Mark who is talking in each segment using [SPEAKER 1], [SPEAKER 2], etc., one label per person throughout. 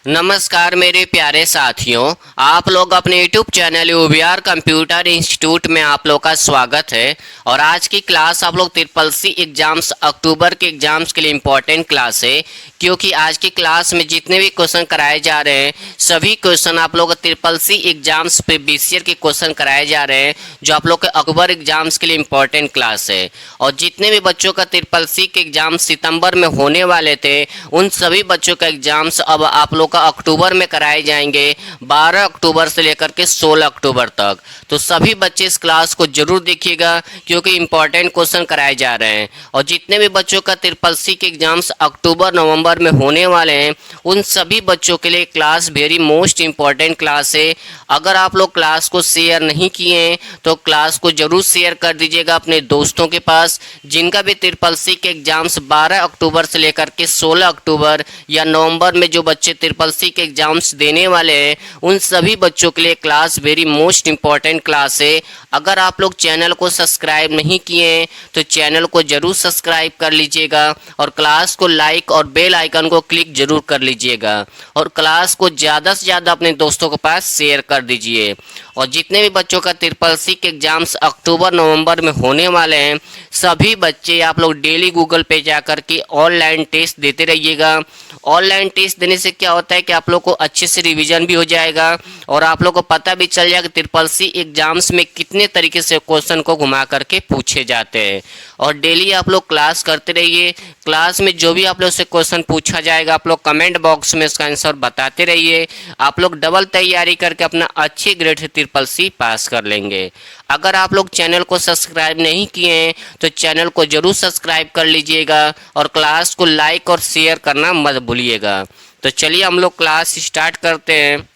[SPEAKER 1] नमस्कार मेरे प्यारे साथियों, आप लोग अपने YouTube चैनल यूवीआर कंप्यूटर इंस्टीट्यूट में आप लोग का स्वागत है। और आज की क्लास आप लोग ट्रिपल सी एग्जाम्स अक्टूबर के एग्जाम्स के लिए इम्पोर्टेंट क्लास है, क्योंकि आज की क्लास में जितने भी क्वेश्चन कराए जा रहे हैं सभी क्वेश्चन आप लोग ट्रिपल सी एग्जाम्स पे बीसीआर के क्वेश्चन कराए जा रहे हैं, जो आप लोग के अक्टूबर एग्जाम्स के लिए इम्पोर्टेंट क्लास है। और जितने भी बच्चों का ट्रिपल सी के एग्जाम सितंबर में होने वाले थे उन सभी बच्चों का एग्जाम्स अब आप लोग का अक्टूबर में कराए जाएंगे, 12 अक्टूबर से लेकर के 16 अक्टूबर तक। तो सभी बच्चे इस क्लास को जरूर देखिएगा, क्योंकि इंपॉर्टेंट क्वेश्चन कराए जा रहे हैं। और जितने भी बच्चों का ट्रिपल सी के एग्जाम्स अक्टूबर नवंबर में होने वाले हैं उन सभी बच्चों के लिए class very most important class है। अगर आप लोग क्लास को शेयर नहीं किए हैं तो क्लास को जरूर शेयर कर दीजिएगा अपने दोस्तों के पास, जिनका भी ट्रिपल सी के एग्जाम्स 12 अक्टूबर से लेकर के 16 अक्टूबर या नवंबर में जो बच्चे ट्रिपल सी के एग्जाम्स देने वाले हैं उन सभी बच्चों के लिए class very most important class है। अगर आप लोग चैनल को सब्सक्राइब नहीं किए हैं तो चैनल को जरूर सब्सक्राइब कर लीजिएगा और क्लास को लाइक और बेल आइकन को क्लिक जरूर कर लीजिएगा और क्लास को ज़्यादा से ज़्यादा अपने दोस्तों के पास शेयर कर दीजिए। और जितने भी बच्चों का ट्रिपल सी के एग्जाम्स अक्टूबर नवंबर में होने वाले हैं सभी बच्चे आप लोग डेली गूगल पे जाकर के ऑनलाइन टेस्ट देते रहिएगा। ऑनलाइन टेस्ट देने से क्या होता है कि आप लोग को अच्छे से रिवीजन भी हो जाएगा और आप लोग को पता भी चल जाएगा ट्रिपल सी एग्जाम्स में कितने तरीके से क्वेश्चन को घुमा करके पूछे जाते हैं। और डेली आप लोग क्लास करते रहिए। क्लास में जो भी आप लोग से क्वेश्चन पूछा जाएगा आप लोग कमेंट बॉक्स में उसका आंसर बताते रहिए। आप लोग डबल तैयारी करके अपना अच्छे ग्रेड से ट्रिपल सी पास कर लेंगे। अगर आप लोग चैनल को सब्सक्राइब नहीं किए हैं तो चैनल को जरूर सब्सक्राइब कर लीजिएगा और क्लास को लाइक और शेयर करना मत भूलिएगा। तो चलिए हम लोग क्लास स्टार्ट करते हैं।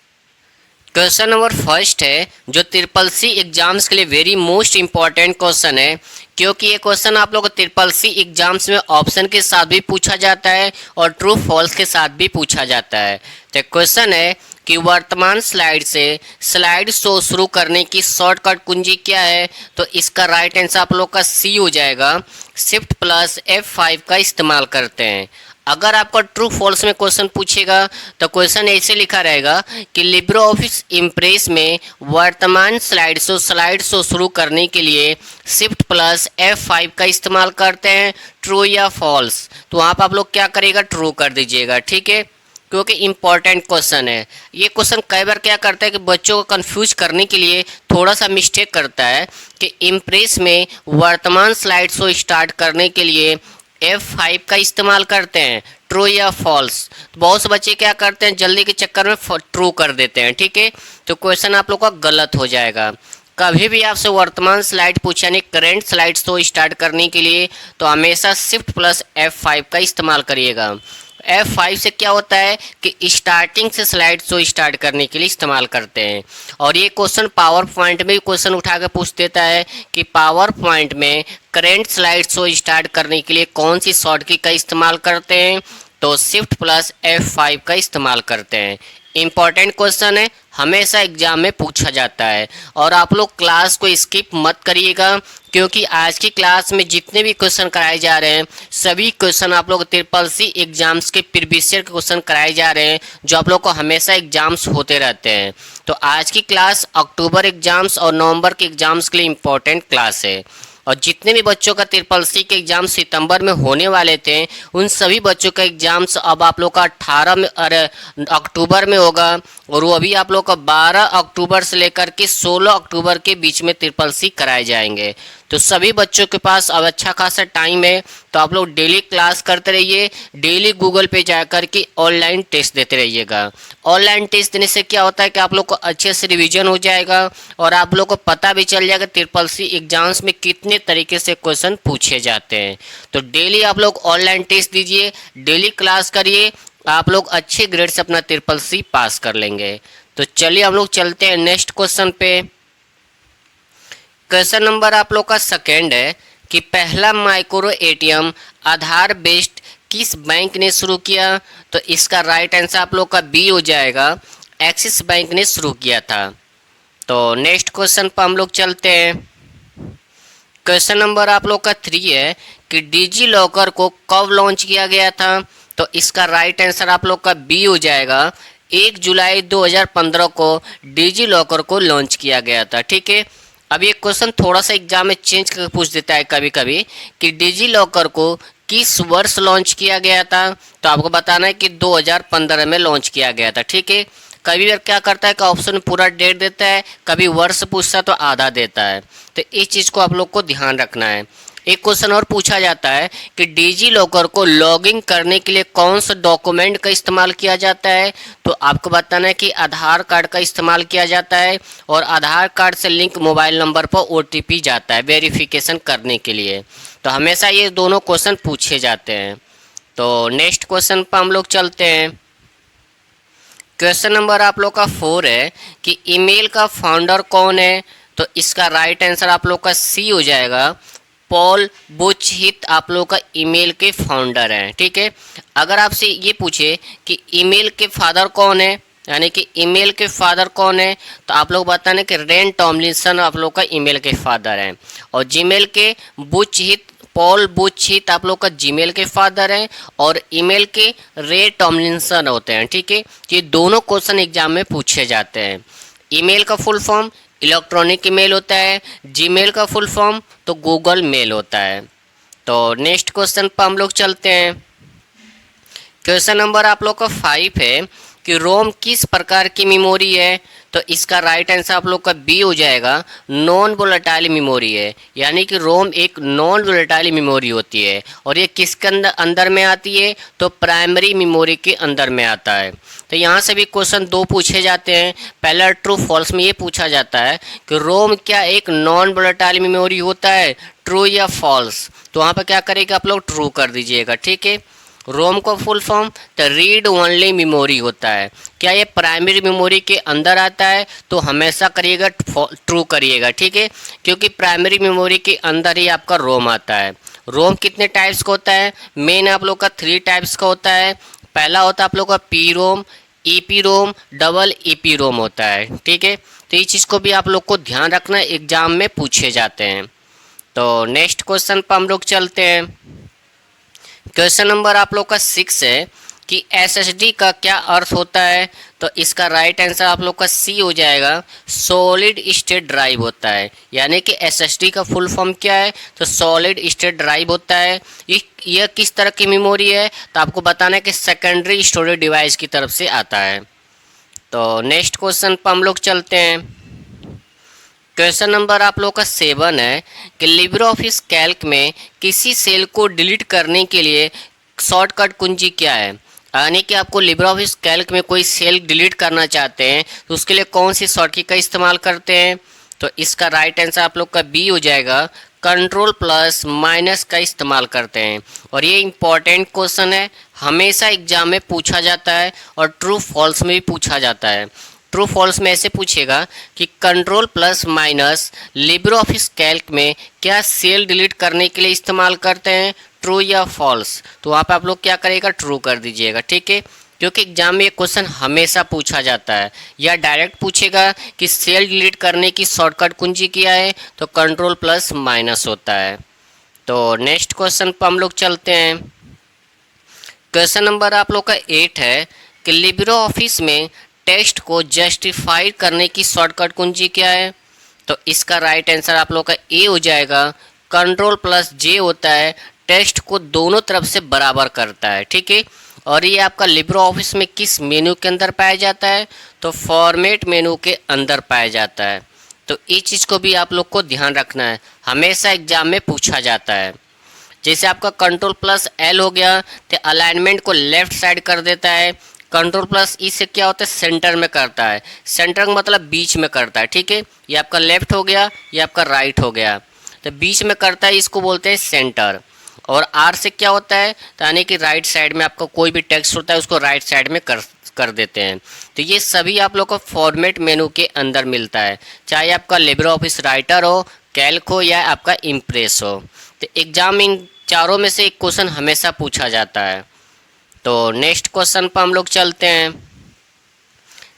[SPEAKER 1] क्वेश्चन नंबर फर्स्ट है जो ट्रिपल सी एग्जाम्स के लिए वेरी मोस्ट इंपॉर्टेंट क्वेश्चन है, क्योंकि ये क्वेश्चन आप लोग को ट्रिपल सी एग्जाम्स में ऑप्शन के साथ भी पूछा जाता है और ट्रू फॉल्स के साथ भी पूछा जाता है। तो क्वेश्चन है कि वर्तमान स्लाइड से स्लाइड शो शुरू करने की शॉर्टकट कुंजी क्या है। तो इसका राइट आंसर आप लोग का सी हो जाएगा, शिफ्ट प्लस F5 का इस्तेमाल करते हैं। अगर आपका ट्रू फॉल्स में क्वेश्चन पूछेगा तो क्वेश्चन ऐसे लिखा रहेगा कि लिब्रे ऑफिस इम्प्रेस में वर्तमान स्लाइड शो शुरू करने के लिए शिफ्ट प्लस F5 का इस्तेमाल करते हैं, ट्रू या फॉल्स। तो आप लोग क्या करेगा, ट्रू कर दीजिएगा, ठीक है, क्योंकि इंपॉर्टेंट क्वेश्चन है। ये क्वेश्चन कई बार क्या करता है कि बच्चों को कंफ्यूज करने के लिए थोड़ा सा मिस्टेक करता है कि इम्प्रेस में वर्तमान स्लाइड शो स्टार्ट करने के लिए F5 का इस्तेमाल करते हैं, ट्रू या फॉल्स। तो बहुत से बच्चे क्या करते हैं जल्दी के चक्कर में ट्रू कर देते हैं, ठीक है, तो क्वेश्चन आप लोग का गलत हो जाएगा। कभी भी आपसे वर्तमान स्लाइड पूछा यानी करेंट स्लाइड शो स्टार्ट करने के लिए तो हमेशा शिफ्ट प्लस F5 का इस्तेमाल करिएगा। F5 से क्या होता है कि स्टार्टिंग से स्लाइड शो स्टार्ट करने के लिए इस्तेमाल करते हैं। और ये क्वेश्चन पावर पॉइंट में भी क्वेश्चन उठा कर पूछ देता है कि पावर पॉइंट में करेंट स्लाइड शो स्टार्ट करने के लिए कौन सी शॉर्टकट का इस्तेमाल करते हैं। तो शिफ्ट प्लस F5 का इस्तेमाल करते हैं। इम्पॉर्टेंट क्वेश्चन है, हमेशा एग्जाम में पूछा जाता है। और आप लोग क्लास को स्किप मत करिएगा, क्योंकि आज की क्लास में जितने भी क्वेश्चन कराए जा रहे हैं सभी क्वेश्चन आप लोग ट्रिपल सी एग्जाम्स के प्रीवियस ईयर के क्वेश्चन कराए जा रहे हैं, जो आप लोग को हमेशा एग्जाम्स होते रहते हैं। तो आज की क्लास अक्टूबर एग्जाम्स और नवंबर के एग्जाम्स के लिए इम्पोर्टेंट क्लास है। और जितने भी बच्चों का ट्रिपल सी के एग्जाम सितंबर में होने वाले थे उन सभी बच्चों का एग्जाम्स अब आप लोग का 18 अक्टूबर में होगा और वो अभी आप लोग का 12 अक्टूबर से लेकर के 16 अक्टूबर के बीच में ट्रिपल सी कराए जाएंगे। तो सभी बच्चों के पास अब अच्छा खासा टाइम है, तो आप लोग डेली क्लास करते रहिए, डेली गूगल पे जाकर के ऑनलाइन टेस्ट देते रहिएगा। ऑनलाइन टेस्ट देने से क्या होता है कि आप लोग को अच्छे से रिवीजन हो जाएगा और आप लोग को पता भी चल जाएगा ट्रिपल सी एग्जाम्स में कितने तरीके से क्वेश्चन पूछे जाते हैं। तो डेली आप लोग ऑनलाइन टेस्ट दीजिए, डेली क्लास करिए, आप लोग अच्छे ग्रेड से अपना ट्रिपल सी पास कर लेंगे। तो चलिए हम लोग चलते हैं नेक्स्ट क्वेश्चन पे। क्वेश्चन नंबर आप लोग का सेकेंड है कि पहला माइक्रो एटीएम आधार बेस्ड किस बैंक ने शुरू किया। तो इसका राइट आंसर आप लोग का बी हो जाएगा, एक्सिस बैंक ने शुरू किया था। तो नेक्स्ट क्वेश्चन पर हम लोग चलते हैं। क्वेश्चन नंबर आप लोग का 3 है कि डिजी लॉकर को कब लॉन्च किया गया था। तो इसका राइट आंसर आप लोग का बी हो जाएगा, 1 जुलाई 2015 को डिजी लॉकर को लॉन्च किया गया था। ठीक है, अब ये क्वेश्चन थोड़ा सा एग्जाम में चेंज करके पूछ देता है कभी कभी कि डिजी लॉकर को किस वर्ष लॉन्च किया गया था, तो आपको बताना है कि 2015 में लॉन्च किया गया था। ठीक है, कभी बार क्या करता है कि ऑप्शन में पूरा डेट देता है, कभी वर्ष पूछता है तो आधा देता है, तो इस चीज़ को आप लोग को ध्यान रखना है। एक क्वेश्चन और पूछा जाता है कि डिजी लॉकर को लॉगिन करने के लिए कौन सा डॉक्यूमेंट का इस्तेमाल किया जाता है, तो आपको बताना है कि आधार कार्ड का इस्तेमाल किया जाता है और आधार कार्ड से लिंक मोबाइल नंबर पर ओटीपी जाता है वेरिफिकेशन करने के लिए। तो हमेशा ये दोनों क्वेश्चन पूछे जाते हैं। तो नेक्स्ट क्वेश्चन पर हम लोग चलते हैं। क्वेश्चन नंबर आप लोग का 4 है कि ईमेल का फाउंडर कौन है, तो इसका राइट आंसर आप लोग का सी हो जाएगा। पॉल बुचहित आप लोग का ईमेल के फाउंडर हैं। ठीक है, अगर आपसे ये पूछे कि ईमेल के फादर कौन है, यानी कि ईमेल के फादर कौन है, तो आप लोग बताना कि रेन टॉमलिंसन आप लोग का ईमेल के फादर हैं। और जीमेल के बुचहित, पॉल बुचहित आप लोग का जीमेल के फादर हैं और ईमेल के रे टॉमलिंसन होते हैं। ठीक है, ये दोनों क्वेश्चन एग्जाम में पूछे जाते हैं। ईमेल का फुल फॉर्म इलेक्ट्रॉनिक ईमेल होता है, जीमेल का फुल फॉर्म तो गूगल मेल होता है। तो नेक्स्ट क्वेश्चन पर हम लोग चलते हैं। क्वेश्चन नंबर आप लोग का 5 है कि रोम किस प्रकार की मेमोरी है, तो इसका राइट आंसर आप लोग का बी हो जाएगा। नॉन वोलेटाइल मेमोरी है, यानी कि रोम एक नॉन वोलेटाइल मेमोरी होती है और ये किसके अंदर में आती है, तो प्राइमरी मेमोरी के अंदर में आता है। तो यहाँ से भी क्वेश्चन 2 पूछे जाते हैं। पहला ट्रू फॉल्स में ये पूछा जाता है कि रोम क्या एक नॉन वोलेटाइल मेमोरी होता है, ट्रू या फॉल्स, तो वहाँ पर क्या करेगा आप लोग ट्रू कर दीजिएगा। ठीक है, रोम का फुल फॉर्म तो रीड ओनली मेमोरी होता है। क्या ये प्राइमरी मेमोरी के अंदर आता है, तो हमेशा करिएगा ट्रू करिएगा। ठीक है, क्योंकि प्राइमरी मेमोरी के अंदर ही आपका रोम आता है। रोम कितने टाइप्स का होता है, मेन आप लोग का 3 टाइप्स का होता है। पहला होता है आप लोग का पी रोम, ईपी रोम, डबल ईपी रोम होता है। ठीक है, तो इस चीज़ को भी आप लोग को ध्यान रखना, एग्जाम में पूछे जाते हैं। तो नेक्स्ट क्वेश्चन पर हम लोग चलते हैं। क्वेश्चन नंबर आप लोग का 6 है कि एसएसडी का क्या अर्थ होता है, तो इसका राइट आंसर आप लोग का सी हो जाएगा। सॉलिड स्टेट ड्राइव होता है, यानी कि एसएसडी का फुल फॉर्म क्या है, तो सॉलिड स्टेट ड्राइव होता है। यह किस तरह की मेमोरी है, तो आपको बताना है कि सेकेंडरी स्टोरेज डिवाइस की तरफ से आता है। तो नेक्स्ट क्वेश्चन पर हम लोग चलते हैं। क्वेश्चन नंबर आप लोग का 7 है कि लिब्रे ऑफिस कैल्क में किसी सेल को डिलीट करने के लिए शॉर्टकट कुंजी क्या है, यानी कि आपको लिब्रे ऑफिस कैल्क में कोई सेल डिलीट करना चाहते हैं तो उसके लिए कौन सी शॉर्टकट का इस्तेमाल करते हैं, तो इसका राइट आंसर आप लोग का बी हो जाएगा। कंट्रोल प्लस माइनस का इस्तेमाल करते हैं। और ये इंपॉर्टेंट क्वेश्चन है, हमेशा एग्जाम में पूछा जाता है और ट्रू फॉल्स में भी पूछा जाता है। ट्रू फॉल्स में ऐसे पूछेगा कि control plus minus Libre office Calc में क्या सेल डिलीट करने के लिए इस्तेमाल करते हैं, ट्रू या फॉल्स, तो वहाँ पे आप लोग क्या करेगा ट्रू कर दीजिएगा। ठीक है, क्योंकि एग्जाम में ये क्वेश्चन हमेशा पूछा जाता है। या डायरेक्ट पूछेगा कि सेल डिलीट करने की शॉर्टकट कुंजी क्या है, तो कंट्रोल प्लस माइनस होता है। तो नेक्स्ट क्वेश्चन पर हम लोग चलते हैं। क्वेश्चन नंबर आप लोग का 8 है कि लिब्रे ऑफिस में टेक्स्ट को जस्टिफाई करने की शॉर्टकट कुंजी क्या है, तो इसका राइट आंसर आप लोग का ए हो जाएगा। कंट्रोल प्लस जे होता है, टेक्स्ट को दोनों तरफ से बराबर करता है। ठीक है, और ये आपका लिब्रे ऑफिस में किस मेनू के अंदर पाया जाता है, तो फॉर्मेट मेनू के अंदर पाया जाता है। तो इस चीज़ को भी आप लोग को ध्यान रखना है, हमेशा एग्जाम में पूछा जाता है। जैसे आपका कंट्रोल प्लस एल हो गया तो अलाइनमेंट को लेफ्ट साइड कर देता है। कंट्रोल प्लस ई से क्या होता है, सेंटर में करता है। सेंटर का मतलब बीच में करता है। ठीक है, ये आपका लेफ्ट हो गया, ये आपका राइट हो गया, तो बीच में करता है, इसको बोलते हैं सेंटर। और आर से क्या होता है, यानी कि राइट साइड में आपका कोई भी टेक्स्ट होता है उसको राइट साइड में कर देते हैं। तो ये सभी आप लोग को फॉर्मेट मेनू के अंदर मिलता है, चाहे आपका लिब्रे ऑफिस राइटर हो, कैल्क हो या आपका इम्प्रेस हो। तो एग्जाम इन चारों में से एक क्वेश्चन हमेशा पूछा जाता है। तो नेक्स्ट क्वेश्चन पर हम लोग चलते हैं।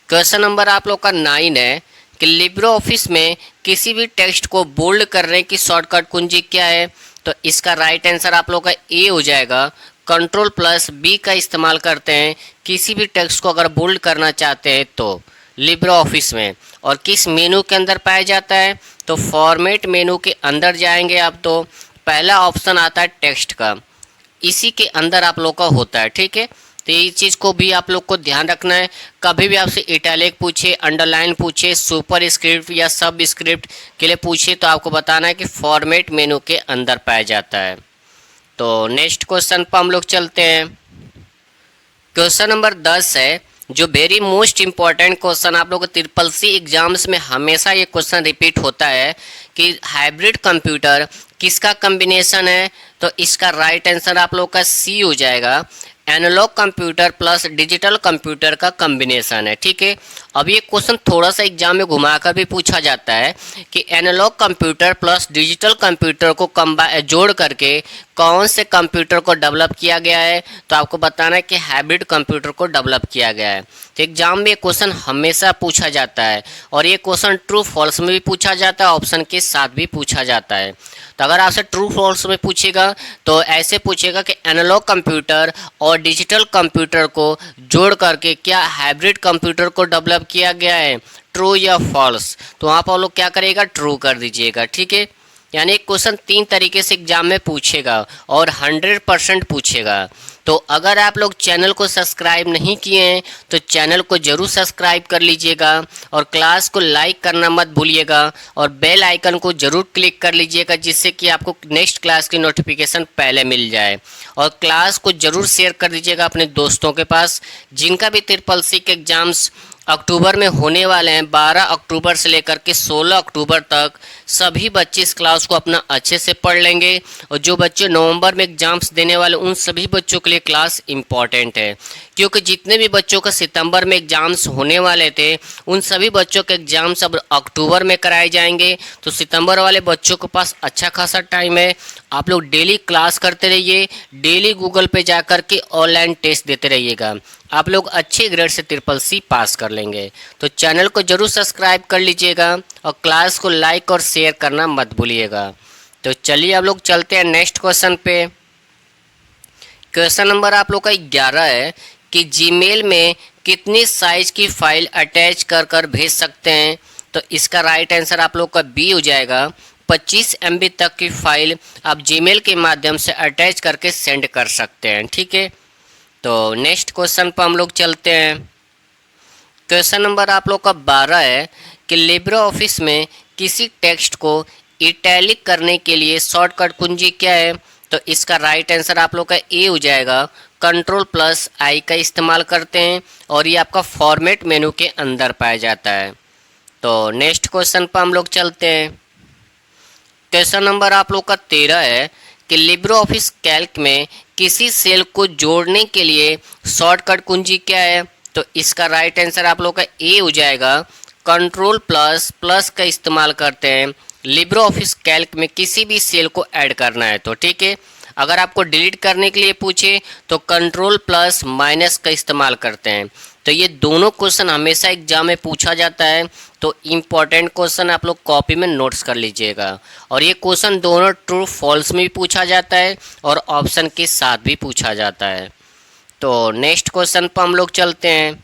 [SPEAKER 1] क्वेश्चन नंबर आप लोग का 9 है कि लिब्रे ऑफिस में किसी भी टेक्स्ट को बोल्ड करने की शॉर्टकट कुंजी क्या है, तो इसका राइट आंसर आप लोग का ए हो जाएगा। कंट्रोल प्लस बी का इस्तेमाल करते हैं किसी भी टेक्स्ट को अगर बोल्ड करना चाहते हैं तो लिब्रे ऑफिस में। और किस मेनू के अंदर पाया जाता है, तो फॉर्मेट मेनू के अंदर जाएंगे आप तो पहला ऑप्शन आता है टेक्स्ट का, इसी के अंदर आप लोग का होता है। ठीक है, तो ये चीज़ को भी आप लोग को ध्यान रखना है। कभी भी आपसे इटैलिक पूछे, अंडरलाइन पूछे, सुपर स्क्रिप्ट या सब स्क्रिप्ट के लिए पूछे तो आपको बताना है कि फॉर्मेट मेनू के अंदर पाया जाता है। तो नेक्स्ट क्वेश्चन पर हम लोग चलते हैं। क्वेश्चन नंबर 10 है, जो वेरी मोस्ट इम्पॉर्टेंट क्वेश्चन आप लोग को ट्रिपल सी एग्जाम्स में हमेशा ये क्वेश्चन रिपीट होता है कि हाइब्रिड कंप्यूटर किसका कॉम्बिनेशन है। तो इसका राइट आंसर आप लोग का सी हो जाएगा, analog computer plus digital computer का कॉम्बिनेशन है। ठीक है, अब ये क्वेश्चन थोड़ा सा एग्जाम में घुमाकर भी पूछा जाता है कि analog computer plus digital computer को जोड़ करके कौन से कंप्यूटर को डेवलप किया गया है, तो आपको बताना है कि हाइब्रिड कंप्यूटर को डेवलप किया गया है। तो एग्जाम में ये क्वेश्चन हमेशा पूछा जाता है और ये क्वेश्चन ट्रू फॉल्स में भी पूछा जाता है, ऑप्शन के साथ भी पूछा जाता है। तो अगर आपसे ट्रू फॉल्स में पूछेगा तो ऐसे पूछेगा कि एनालॉग कंप्यूटर और डिजिटल कंप्यूटर को जोड़ करके क्या हाइब्रिड कंप्यूटर को डेवलप किया गया है, ट्रू या फॉल्स। तो वहाँ पर आप लोग क्या करेगा, ट्रू कर दीजिएगा। ठीक है, यानी क्वेश्चन 3 तरीके से एग्जाम में पूछेगा और 100% पूछेगा। तो अगर आप लोग चैनल को सब्सक्राइब नहीं किए हैं तो चैनल को ज़रूर सब्सक्राइब कर लीजिएगा और क्लास को लाइक करना मत भूलिएगा और बेल आइकन को ज़रूर क्लिक कर लीजिएगा, जिससे कि आपको नेक्स्ट क्लास की नोटिफिकेशन पहले मिल जाए। और क्लास को ज़रूर शेयर कर दीजिएगा अपने दोस्तों के पास जिनका भी ट्रिपल सी के एग्ज़ाम्स अक्टूबर में होने वाले हैं। 12 अक्टूबर से लेकर के 16 अक्टूबर तक सभी बच्चे इस क्लास को अपना अच्छे से पढ़ लेंगे और जो बच्चे नवंबर में एग्जाम्स देने वाले उन सभी बच्चों के लिए क्लास इम्पॉर्टेंट है, क्योंकि जितने भी बच्चों का सितंबर में एग्जाम्स होने वाले थे उन सभी बच्चों के एग्जाम्स अब अक्टूबर में कराए जाएंगे। तो सितंबर वाले बच्चों के पास अच्छा खासा टाइम है। आप लोग डेली क्लास करते रहिए, डेली गूगल पे जा कर के ऑनलाइन टेस्ट देते रहिएगा, आप लोग अच्छे ग्रेड से ट्रिपल सी पास कर लेंगे। तो चैनल को जरूर सब्सक्राइब कर लीजिएगा और क्लास को लाइक और शेयर करना मत भूलिएगा। तो चलिए आप लोग चलते हैं नेक्स्ट क्वेश्चन पे। क्वेश्चन नंबर आप लोग का 11 है कि जीमेल में कितनी साइज की फाइल अटैच कर कर भेज सकते हैं। तो इसका राइट आंसर आप लोग का बी हो जाएगा, 25 MB तक की फाइल आप जीमेल के माध्यम से अटैच करके सेंड कर सकते हैं। ठीक है, तो नेक्स्ट क्वेश्चन पर हम लोग चलते हैं। क्वेश्चन नंबर आप लोग का 12 है कि लिब्रे ऑफिस में किसी टेक्स्ट को इटैलिक करने के लिए शॉर्टकट कुंजी क्या है। तो इसका राइट आंसर आप लोग का ए हो जाएगा, कंट्रोल प्लस आई का इस्तेमाल करते हैं और ये आपका फॉर्मेट मेनू के अंदर पाया जाता है। तो नेक्स्ट क्वेश्चन पर हम लोग चलते हैं। क्वेश्चन नंबर आप लोग का 13 है कि लिब्रे ऑफिस कैल्क में किसी सेल को जोड़ने के लिए शॉर्टकट कुंजी क्या है। तो इसका राइट आंसर आप लोग का ए हो जाएगा, कंट्रोल प्लस प्लस का इस्तेमाल करते हैं लिब्रे ऑफिस कैल्क में किसी भी सेल को ऐड करना है तो। ठीक है, अगर आपको डिलीट करने के लिए पूछे तो कंट्रोल प्लस माइनस का इस्तेमाल करते हैं। तो ये दोनों क्वेश्चन हमेशा एग्जाम में पूछा जाता है, तो इम्पॉर्टेंट क्वेश्चन आप लोग कॉपी में नोट्स कर लीजिएगा। और ये क्वेश्चन दोनों ट्रू फॉल्स में भी पूछा जाता है और ऑप्शन के साथ भी पूछा जाता है। तो नेक्स्ट क्वेश्चन पर हम लोग चलते हैं।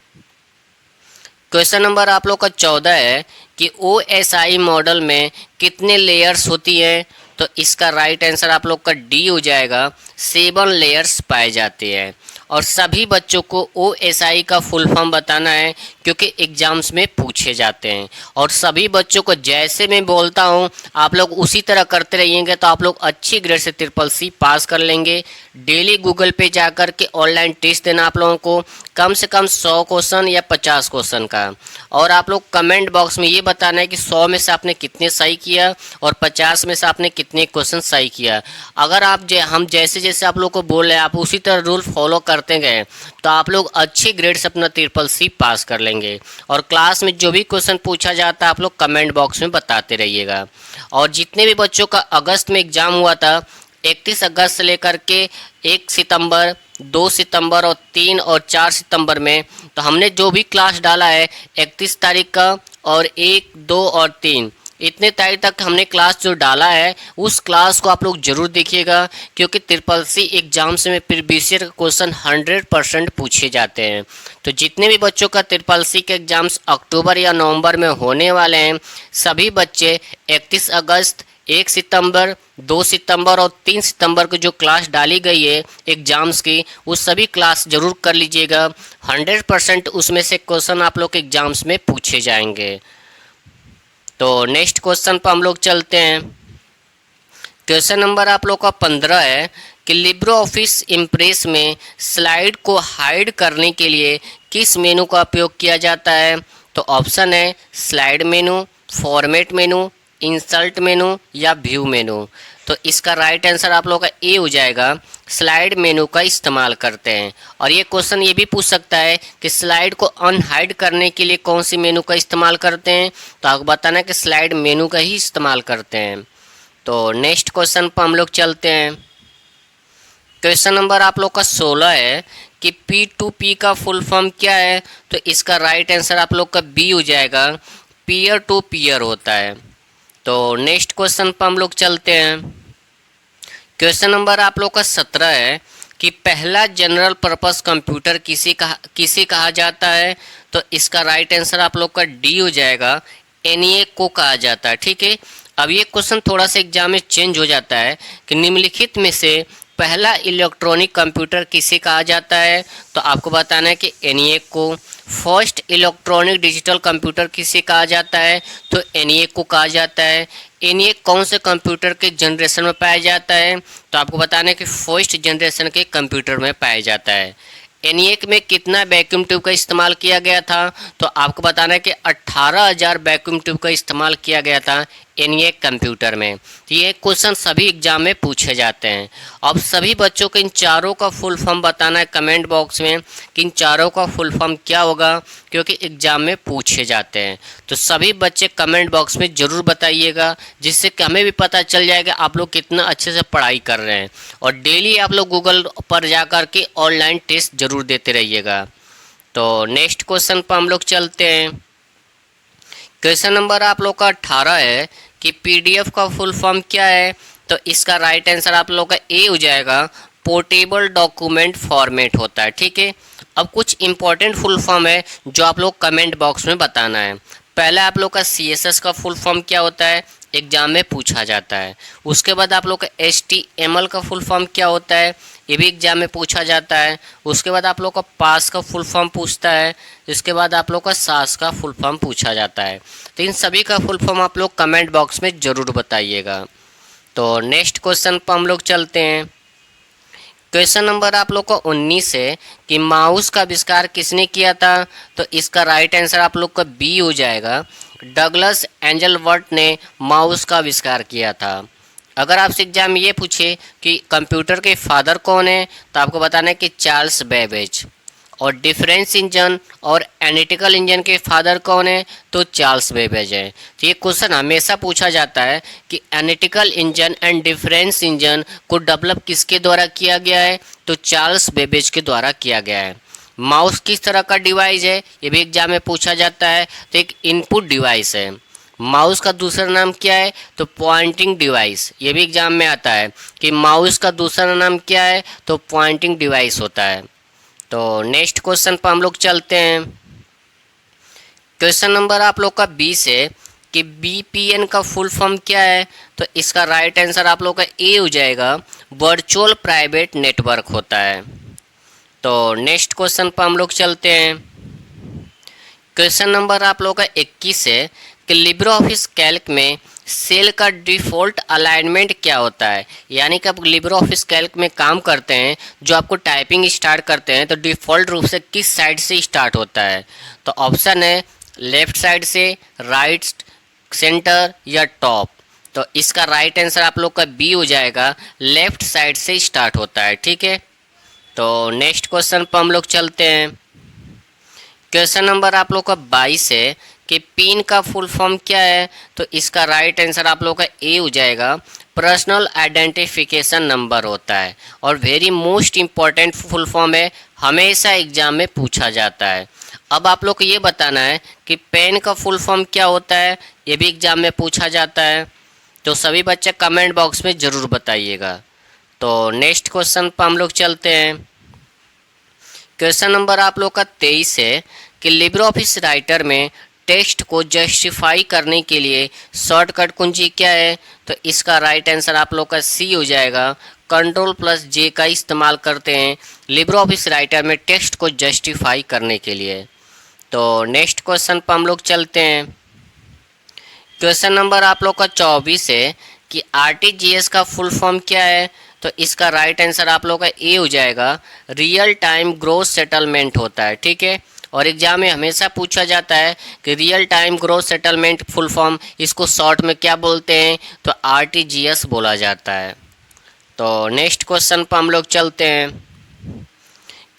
[SPEAKER 1] क्वेश्चन नंबर आप लोग का 14 है कि OSI मॉडल में कितने लेयर्स होती हैं। तो इसका राइट आंसर आप लोग का डी हो जाएगा, 7 लेयर्स पाए जाते हैं। और सभी बच्चों को OSI का फुल फॉर्म बताना है क्योंकि एग्जाम्स में पूछे जाते हैं। और सभी बच्चों को जैसे मैं बोलता हूँ आप लोग उसी तरह करते रहिएंगे तो आप लोग अच्छी ग्रेड से ट्रिपल सी पास कर लेंगे। डेली गूगल पे जाकर के ऑनलाइन टेस्ट देना आप लोगों को, कम से कम 100 क्वेश्चन या 50 क्वेश्चन का। और आप लोग कमेंट बॉक्स में ये बताना है कि 100 में से आपने कितने सही किया और 50 में से आपने कितने क्वेश्चन सही किया। अगर आप हम जैसे जैसे आप लोग को बोल रहे हैं आप उसी तरह रूल फॉलो करते गए तो आप लोग अच्छे ग्रेड से अपना ट्रिपल सी पास कर लेंगे। और क्लास में जो भी क्वेश्चन पूछा जाता है आप लोग कमेंट बॉक्स में बताते रहिएगा। और जितने भी बच्चों का अगस्त में एग्ज़ाम हुआ था 31 अगस्त से लेकर के 1 सितंबर, 2 सितंबर और 3 और 4 सितंबर में, तो हमने जो भी क्लास डाला है 31 तारीख का और 1, 2 और 3 इतने तारीख तक हमने क्लास जो डाला है उस क्लास को आप लोग जरूर देखिएगा, क्योंकि ट्रिपल सी एग्जाम्स में प्रीवियस ईयर का क्वेश्चन 100% पूछे जाते हैं। तो जितने भी बच्चों का ट्रिपल सी के एग्जाम्स अक्टूबर या नवंबर में होने वाले हैं, सभी बच्चे 31 अगस्त, 1 सितंबर, 2 सितंबर और 3 सितंबर को जो क्लास डाली गई है एग्जाम्स की, वो सभी क्लास जरूर कर लीजिएगा। 100% उसमें से क्वेश्चन आप लोग के एग्जाम्स में पूछे जाएंगे। तो नेक्स्ट क्वेश्चन पर हम लोग चलते हैं। क्वेश्चन नंबर आप लोग का 15 है कि लिब्रे ऑफिस इम्प्रेस में स्लाइड को हाइड करने के लिए किस मेनू का उपयोग किया जाता है? तो ऑप्शन है स्लाइड मेनू, फॉर्मेट मेनू, इंसर्ट मेनू या व्यू मेनू। तो इसका राइट आंसर आप लोग का ए हो जाएगा, स्लाइड मेनू का इस्तेमाल करते हैं। और ये क्वेश्चन ये भी पूछ सकता है कि स्लाइड को अनहाइड करने के लिए कौन सी मेनू का इस्तेमाल करते हैं? तो आपको बताना है कि स्लाइड मेनू का ही इस्तेमाल करते हैं। तो नेक्स्ट क्वेश्चन पर हम लोग चलते हैं। क्वेश्चन नंबर आप लोग का 16 है कि P2P का फुल फॉर्म क्या है? तो इसका राइट आंसर आप लोग का बी हो जाएगा, पीयर टू पीयर होता है। तो नेक्स्ट क्वेश्चन पर हम लोग चलते हैं। क्वेश्चन नंबर आप लोग का 17 है कि पहला जनरल पर्पस कंप्यूटर किसे कहा जाता है? तो इसका राइट आंसर आप लोग का डी हो जाएगा, ENIAC को कहा जाता है। ठीक है, अब ये क्वेश्चन थोड़ा सा एग्जाम में चेंज हो जाता है कि निम्नलिखित में से पहला इलेक्ट्रॉनिक कंप्यूटर किसे कहा जाता है? तो आपको बताना है कि ENIAC को। फर्स्ट इलेक्ट्रॉनिक डिजिटल कंप्यूटर किसे कहा जाता है? तो ENIAC को कहा जाता है। ENIAC कौन से कंप्यूटर के जनरेशन में पाया जाता है? तो आपको बताना है कि फर्स्ट जनरेशन के कंप्यूटर में पाया जाता है। ENIAC में कितना वैक्यूम ट्यूब का इस्तेमाल किया गया था? तो आपको बताना है कि 18,000 वैक्यूम ट्यूब का इस्तेमाल किया गया था ENIAC कंप्यूटर में। तो ये क्वेश्चन सभी एग्जाम में पूछे जाते हैं। अब सभी बच्चों को इन चारों का फुल फॉर्म बताना है कमेंट बॉक्स में कि इन चारों का फुल फॉर्म क्या होगा, क्योंकि एग्जाम में पूछे जाते हैं। तो सभी बच्चे कमेंट बॉक्स में ज़रूर बताइएगा, जिससे कि हमें भी पता चल जाएगा आप लोग कितना अच्छे से पढ़ाई कर रहे हैं। और डेली आप लोग गूगल पर जा कर के ऑनलाइन टेस्ट जरूर देते रहिएगा। तो नेक्स्ट क्वेश्चन पर हम लोग चलते हैं। क्वेश्चन नंबर आप लोग का 18 है कि PDF का फुल फॉर्म क्या है? तो इसका राइट आंसर आप लोग का ए हो जाएगा, पोर्टेबल डॉक्यूमेंट फॉर्मेट होता है। ठीक है, अब कुछ इंपॉर्टेंट फुल फॉर्म है जो आप लोग कमेंट बॉक्स में बताना है। पहला आप लोग का CSS का फुल फॉर्म क्या होता है? एग्जाम में पूछा जाता है। उसके बाद आप लोग का HTML का फुल फॉर्म क्या होता है? ये भी एग्जाम में पूछा जाता है। उसके बाद आप लोग का पास का फुल फॉर्म पूछता है। इसके बाद आप लोग का SAS का फुल फॉर्म पूछा जाता है। तो इन सभी का फुल फॉर्म आप लोग कमेंट बॉक्स में ज़रूर बताइएगा। तो नेक्स्ट क्वेश्चन पर हम लोग चलते हैं। क्वेश्चन नंबर आप लोग का 19 है कि माउस का आविष्कार किसने किया था? तो इसका राइट आंसर आप लोग का बी हो जाएगा, डगलस एंजलवर्थ ने माउस का आविष्कार किया था। अगर आपसे एग्जाम में ये पूछे कि कंप्यूटर के फादर कौन है, तो आपको बताना है कि चार्ल्स बेबेज। और डिफरेंस इंजन और एनालिटिकल इंजन के फादर कौन है? तो चार्ल्स बेबेज है। तो ये क्वेश्चन हमेशा पूछा जाता है कि analytical engine and difference engine को डेवलप किसके द्वारा किया गया है? तो चार्ल्स बेबेज के द्वारा किया गया है। माउस किस तरह का डिवाइस है? ये भी एग्जाम में पूछा जाता है। तो एक इनपुट डिवाइस है। माउस का दूसरा नाम क्या है? तो पॉइंटिंग डिवाइस। ये भी एग्जाम में आता है कि माउस का दूसरा नाम क्या है? तो पॉइंटिंग डिवाइस होता है। तो नेक्स्ट क्वेश्चन पर हम लोग चलते हैं। क्वेश्चन नंबर आप लोग का 20 है कि VPN का फुल फॉर्म क्या है? तो इसका राइट आंसर आप लोग का ए हो जाएगा, वर्चुअल प्राइवेट नेटवर्क होता है। तो नेक्स्ट क्वेश्चन पर हम लोग चलते हैं। क्वेश्चन नंबर आप लोग का 21 है कि लिब्रे ऑफिस कैल्क में सेल का डिफ़ॉल्ट अलाइनमेंट क्या होता है? यानी कि आप लिब्रे ऑफिस कैल्क में काम करते हैं, जो आपको टाइपिंग स्टार्ट करते हैं तो डिफ़ॉल्ट रूप से किस साइड से स्टार्ट होता है? तो ऑप्शन है लेफ़्ट साइड से, राइट, सेंटर या टॉप। तो इसका राइट आंसर आप लोग का बी हो जाएगा, लेफ़्ट साइड से स्टार्ट होता है। ठीक है, तो नेक्स्ट क्वेश्चन पर हम लोग चलते हैं। क्वेश्चन नंबर आप लोग का 22 है कि पिन का फुल फॉर्म क्या है? तो इसका राइट आंसर आप लोग का ए हो जाएगा, पर्सनल आइडेंटिफिकेशन नंबर होता है। और very most important full form है, हमेशा एग्जाम में पूछा जाता है। अब आप लोग को ये बताना है कि पेन का फुल फॉर्म क्या होता है, ये भी एग्जाम में पूछा जाता है। तो सभी बच्चे कमेंट बॉक्स में ज़रूर बताइएगा। तो नेक्स्ट क्वेश्चन पर हम लोग चलते हैं। क्वेश्चन नंबर आप लोग का 23 है कि लिब्रे ऑफिस राइटर में टेक्स्ट को जस्टिफाई करने के लिए शॉर्टकट कुंजी क्या है? तो इसका राइट आंसर आप लोग का सी हो जाएगा। Ctrl+J का इस्तेमाल करते हैं लिब्रे ऑफिस राइटर में टेक्स्ट को जस्टिफाई करने के लिए। तो नेक्स्ट क्वेश्चन पर हम लोग चलते हैं। क्वेश्चन नंबर आप लोग का 24 है कि RTGS का फुल फॉर्म क्या है? तो इसका राइट आंसर आप लोग का ए हो जाएगा। रियल टाइम ग्रोथ सेटलमेंट होता है, ठीक है। और एग्जाम में हमेशा पूछा जाता है कि real time growth settlement full form इसको शॉर्ट में क्या बोलते हैं? तो RTGS बोला जाता है। तो नेक्स्ट क्वेश्चन पर हम लोग चलते हैं।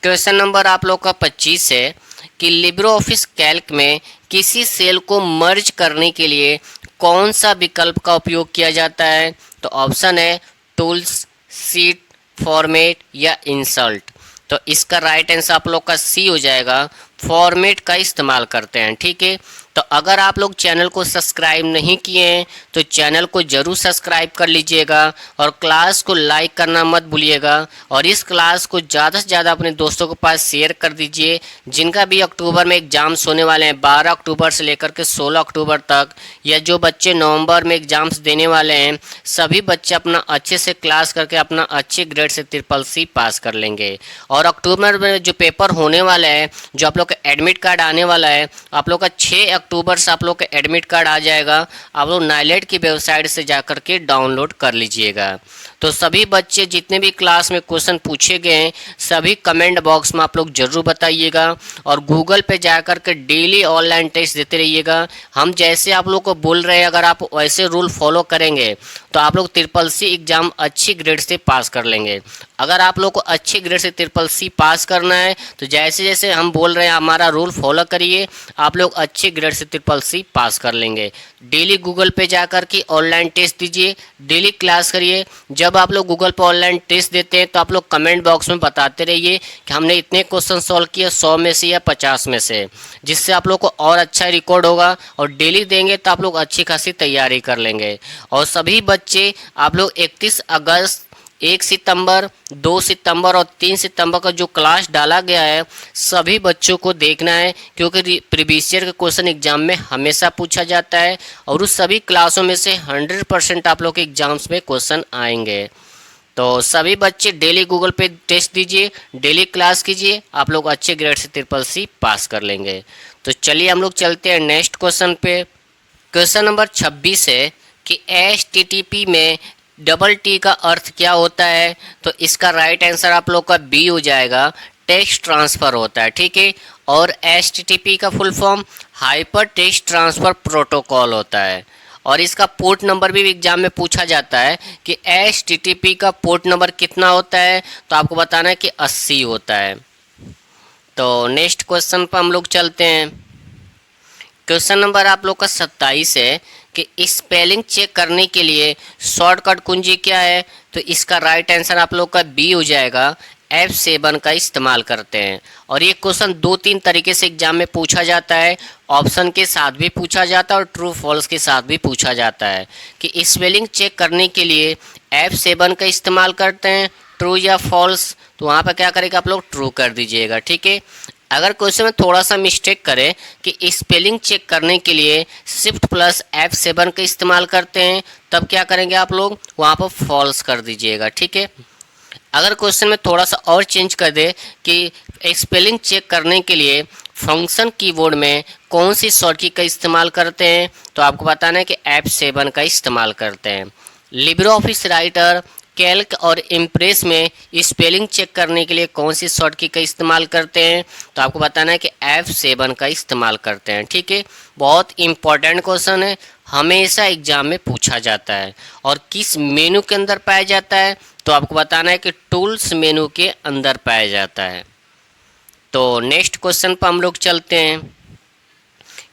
[SPEAKER 1] क्वेश्चन नंबर आप लोग का 25 है कि लिब्रे ऑफिस कैल्क में किसी सेल को मर्ज करने के लिए कौन सा विकल्प का उपयोग किया जाता है? तो ऑप्शन है टूल्स, सीट, फॉर्मेट या इंसर्ट। तो इसका राइट आंसर आप लोग का सी हो जाएगा। फॉर्मेट का इस्तेमाल करते हैं, ठीक है। तो अगर आप लोग चैनल को सब्सक्राइब नहीं किए हैं तो चैनल को ज़रूर सब्सक्राइब कर लीजिएगा और क्लास को लाइक करना मत भूलिएगा। और इस क्लास को ज़्यादा से ज़्यादा अपने दोस्तों के पास शेयर कर दीजिए जिनका भी अक्टूबर में एग्ज़ाम्स होने वाले हैं, 12 अक्टूबर से लेकर के 16 अक्टूबर तक, या जो बच्चे नवंबर में एग्ज़ाम्स देने वाले हैं, सभी बच्चे अपना अच्छे से क्लास करके अपना अच्छे ग्रेड से CCC पास कर लेंगे। और अक्टूबर में जो पेपर होने वाला है, जो आप लोग का एडमिट कार्ड आने वाला है, आप लोग का 6 अक्टूबर से आप लोग का एडमिट कार्ड आ जाएगा। आप लोग नाइलेट की वेबसाइट से जाकर के डाउनलोड कर लीजिएगा। तो सभी बच्चे जितने भी क्लास में क्वेश्चन पूछे गए हैं सभी कमेंट बॉक्स में आप लोग ज़रूर बताइएगा। और गूगल पे जाकर के डेली ऑनलाइन टेस्ट देते रहिएगा। हम जैसे आप लोग को बोल रहे हैं अगर आप वैसे रूल फॉलो करेंगे तो आप लोग CCC एग्ज़ाम अच्छी ग्रेड से पास कर लेंगे। अगर आप लोग को अच्छे ग्रेड से CCC पास करना है तो जैसे जैसे हम बोल रहे हैं हमारा रूल फॉलो करिए, आप लोग अच्छे ग्रेड से CCC पास कर लेंगे। डेली गूगल पे जाकर के ऑनलाइन टेस्ट दीजिए, डेली क्लास करिए। जब आप लोग गूगल पे ऑनलाइन टेस्ट देते हैं तो आप लोग कमेंट बॉक्स में बताते रहिए कि हमने इतने क्वेश्चन सॉल्व किए 100 में से या 50 में से, जिससे आप लोग को और अच्छा रिकॉर्ड होगा। और डेली देंगे तो आप लोग अच्छी खासी तैयारी कर लेंगे। और सभी बच्चे आप लोग 31 अगस्त, 1 सितंबर, 2 सितंबर और 3 सितंबर का जो क्लास डाला गया है सभी बच्चों को देखना है, क्योंकि प्रीवियस ईयर के क्वेश्चन एग्जाम में हमेशा पूछा जाता है। और उस सभी क्लासों में से 100% आप लोग के एग्जाम्स में क्वेश्चन आएंगे। तो सभी बच्चे डेली गूगल पे टेस्ट दीजिए, डेली क्लास कीजिए, आप लोग अच्छे ग्रेड से CCC पास कर लेंगे। तो चलिए हम लोग चलते हैं नेक्स्ट क्वेश्चन पे। क्वेश्चन नंबर 26 है कि HTTP में T का अर्थ क्या होता है? तो इसका राइट आंसर आप लोग का बी हो जाएगा। टेक्स्ट ट्रांसफ़र होता है, ठीक है। और HTTP का full form hyper text transfer protocol होता है। और इसका पोर्ट नंबर भी एग्जाम में पूछा जाता है कि HTTP का पोर्ट नंबर कितना होता है? तो आपको बताना है कि 80 होता है। तो नेक्स्ट क्वेश्चन पर हम लोग चलते हैं। क्वेश्चन नंबर आप लोग का 27 है कि स्पेलिंग चेक करने के लिए शॉर्टकट कुंजी क्या है? तो इसका राइट आंसर आप लोग का बी हो जाएगा। F7 का इस्तेमाल करते हैं। और ये क्वेश्चन 2-3 तरीके से एग्जाम में पूछा जाता है। ऑप्शन के साथ भी पूछा जाता है और ट्रू फॉल्स के साथ भी पूछा जाता है कि स्पेलिंग चेक करने के लिए F7 का इस्तेमाल करते हैं, ट्रू या फॉल्स। तो वहाँ पर क्या करेगा आप लोग ट्रू कर दीजिएगा, ठीक है। अगर क्वेश्चन में थोड़ा सा मिस्टेक करें कि स्पेलिंग चेक करने के लिए Shift+F7 का इस्तेमाल करते हैं, तब क्या करेंगे आप लोग वहाँ पर फॉल्स कर दीजिएगा, ठीक है। अगर क्वेश्चन में थोड़ा सा और चेंज कर दे कि स्पेलिंग चेक करने के लिए फंक्शन कीबोर्ड में कौन सी शॉर्टकी का इस्तेमाल करते हैं, तो आपको बताना है कि F7 का इस्तेमाल करते हैं। लिब्रे ऑफिस राइटर, कैल्क और इम्प्रेस में स्पेलिंग चेक करने के लिए कौन सी शॉर्टकी का इस्तेमाल करते हैं, तो आपको बताना है कि F7 का इस्तेमाल करते हैं, ठीक है। बहुत इंपॉर्टेंट क्वेश्चन है, हमेशा एग्जाम में पूछा जाता है। और किस मेनू के अंदर पाया जाता है, तो आपको बताना है कि टूल्स मेनू के अंदर पाया जाता है। तो नेक्स्ट क्वेश्चन पर हम लोग चलते हैं।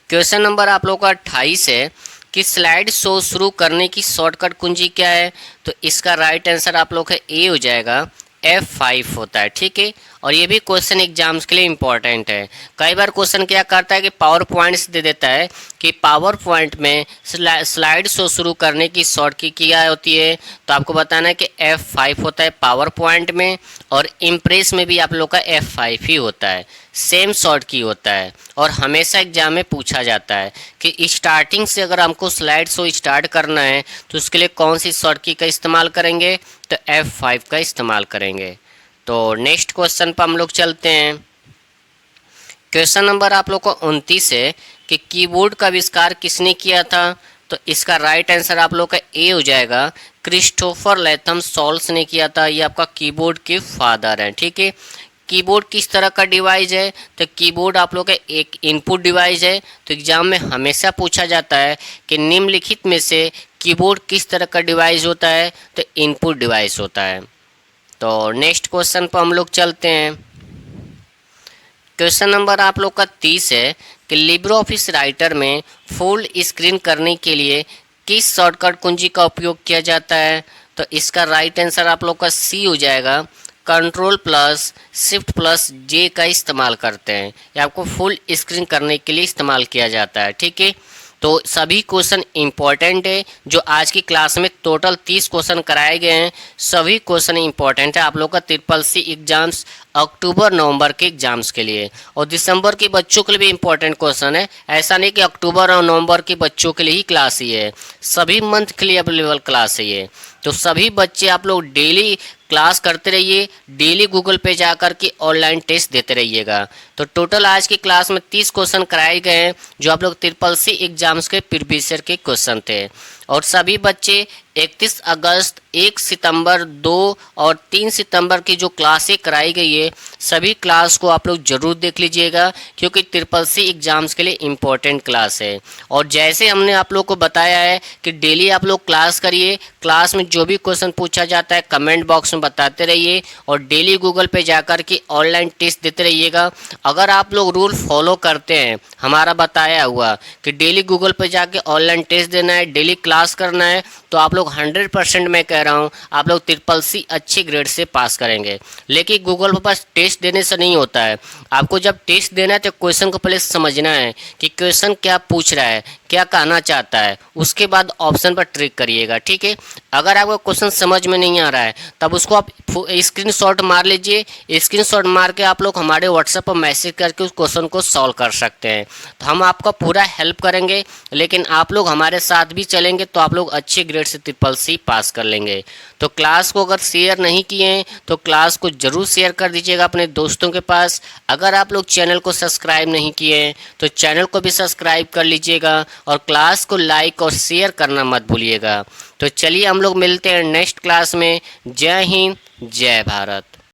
[SPEAKER 1] क्वेश्चन नंबर आप लोग का 28 है कि स्लाइड शो शुरू करने की शॉर्टकट कुंजी क्या है? तो इसका राइट आंसर आप लोग का ए हो जाएगा। F5 होता है, ठीक है। और ये भी क्वेश्चन एग्जाम्स के लिए इम्पोर्टेंट है। कई बार क्वेश्चन क्या करता है कि पावर पॉइंट्स दे देता है कि पावर पॉइंट में स्लाइड शो शुरू करने की शॉर्ट की क्या होती है, तो आपको बताना है कि F5 होता है पावर पॉइंट में, और इम्प्रेस में भी आप लोग का F5 ही होता है, सेम शॉर्ट की होता है। और हमेशा एग्जाम में पूछा जाता है कि स्टार्टिंग से अगर हमको स्लाइड शो स्टार्ट करना है तो उसके लिए कौन सी शॉर्ट की का इस्तेमाल करेंगे, तो F5 का इस्तेमाल करेंगे। तो नेक्स्ट क्वेश्चन पर हम लोग चलते हैं। क्वेश्चन नंबर आप लोग को 29 है कि कीबोर्ड का आविष्कार किसने किया था, तो इसका राइट आंसर आप लोग का ए हो जाएगा, क्रिस्टोफर लैथम सॉल्स ने किया था। ये आपका कीबोर्ड के फादर हैं, ठीक है। कीबोर्ड किस तरह का डिवाइस है, तो कीबोर्ड आप लोग का एक इनपुट डिवाइस है। तो एग्जाम में हमेशा पूछा जाता है कि निम्नलिखित में से कीबोर्ड किस तरह का डिवाइस होता है, तो इनपुट डिवाइस होता है। तो नेक्स्ट क्वेश्चन पर हम लोग चलते हैं। क्वेश्चन नंबर आप लोग का 30 है कि लिब्रे ऑफिस राइटर में फुल स्क्रीन करने के लिए किस शॉर्टकट कुंजी का उपयोग किया जाता है, तो इसका राइट आंसर आप लोग का सी हो जाएगा, Ctrl+Shift+J का इस्तेमाल करते हैं। ये आपको फुल स्क्रीन करने के लिए इस्तेमाल किया जाता है, ठीक है। तो सभी क्वेश्चन इंपॉर्टेंट है। जो आज की क्लास में टोटल 30 क्वेश्चन कराए गए हैं, सभी क्वेश्चन इंपॉर्टेंट है आप लोग का ट्रिपल-सी एग्जाम्स अक्टूबर नवंबर के एग्जाम्स के लिए, और दिसंबर के बच्चों के लिए भी इंपॉर्टेंट क्वेश्चन है। ऐसा नहीं कि अक्टूबर और नवंबर के बच्चों के लिए ही क्लास ही है, सभी मंथ के लिए अवेलेबल क्लास है ये। तो सभी बच्चे आप लोग डेली क्लास करते रहिए, डेली गूगल पे जाकर के ऑनलाइन टेस्ट देते रहिएगा। तो टोटल आज की क्लास में 30 क्वेश्चन कराए गए हैं, जो आप लोग ट्रिपल-सी एग्जाम्स के प्रीवियस ईयर के क्वेश्चन थे। और सभी बच्चे 31 अगस्त, 1 सितंबर, 2 और 3 सितंबर की जो क्लासें कराई गई है, सभी क्लास को आप लोग जरूर देख लीजिएगा, क्योंकि ट्रिपल-सी एग्जाम्स के लिए इम्पोर्टेंट क्लास है। और जैसे हमने आप लोग को बताया है कि डेली आप लोग क्लास करिए, क्लास में जो भी क्वेश्चन पूछा जाता है कमेंट बॉक्स में बताते रहिए, और डेली गूगल पे जाकर के ऑनलाइन टेस्ट देते रहिएगा। अगर आप लोग रूल फॉलो करते हैं हमारा बताया हुआ कि डेली गूगल पे जाके ऑनलाइन टेस्ट देना है, डेली क्लास करना है, तो आप लोग 100% मैं कह रहा हूँ आप लोग ट्रिपल-सी अच्छे ग्रेड से पास करेंगे। लेकिन गूगल पर बस टेस्ट देने से नहीं होता है, आपको जब टेस्ट देना है तो क्वेश्चन को पहले समझना है कि क्वेश्चन क्या पूछ रहा है, क्या कहना चाहता है, उसके बाद ऑप्शन पर ट्रिक करिएगा, ठीक है। अगर आपको क्वेश्चन समझ में नहीं आ रहा है तब उसको आप स्क्रीनशॉट मार लीजिए, स्क्रीनशॉट मार के आप लोग हमारे व्हाट्सएप पर मैसेज करके उस क्वेश्चन को सॉल्व कर सकते हैं। तो हम आपका पूरा हेल्प करेंगे, लेकिन आप लोग हमारे साथ भी चलेंगे तो आप लोग अच्छे ग्रेड से ट्रिपल-सी पास कर लेंगे। तो क्लास को अगर शेयर नहीं किए हैं तो क्लास को ज़रूर शेयर कर दीजिएगा अपने दोस्तों के पास। अगर आप लोग चैनल को सब्सक्राइब नहीं किए हैं तो चैनल को भी सब्सक्राइब कर लीजिएगा, और क्लास को लाइक और शेयर करना मत भूलिएगा। तो चलिए हम लोग मिलते हैं नेक्स्ट क्लास में। जय हिंद, जय भारत।